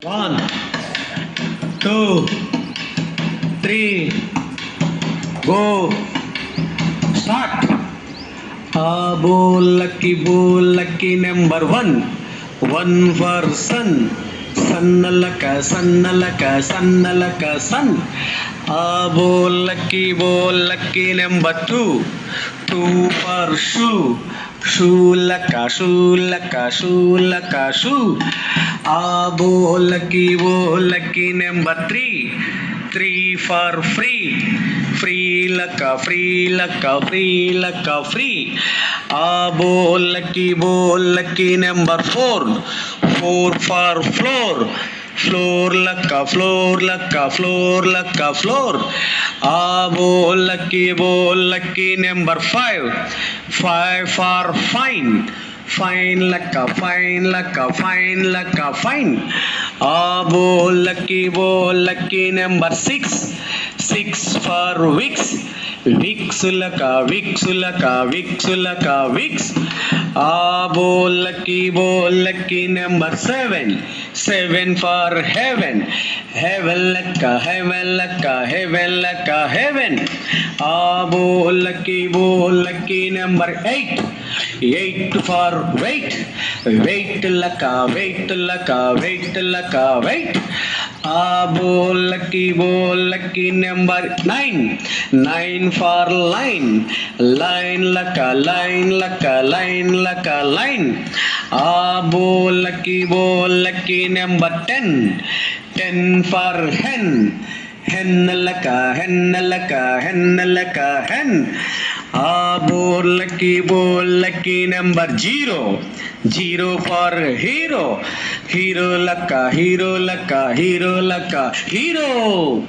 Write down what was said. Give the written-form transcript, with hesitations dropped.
One, two, three, go, start. Bowl lucky number one. One for sun. Sannalaka, sannalaka, sun. Bowl lucky number two. Two for shoe. Shoe laka, shoe. Bowl lucky number three. Three for free. Free laka, free. Bowl lucky number four. Four for floor. Floor laka, floor. Bowl lucky number five. Five for fine. Fine laka, fine. Bowl lucky number six. Six for weeks. Weeks laka, weeks. Bowl lucky number seven. Seven for heaven. Heaven laka, heaven. Bowl lucky number eight. Eight for wait. Wait laka, wait. Bowl lucky number nine. Nine for line. Line laka, line. Bowl lucky number 10. 10 for hen. Hen laka, hen. Bowl lucky number zero. Zero for hero. Hero laka, hero.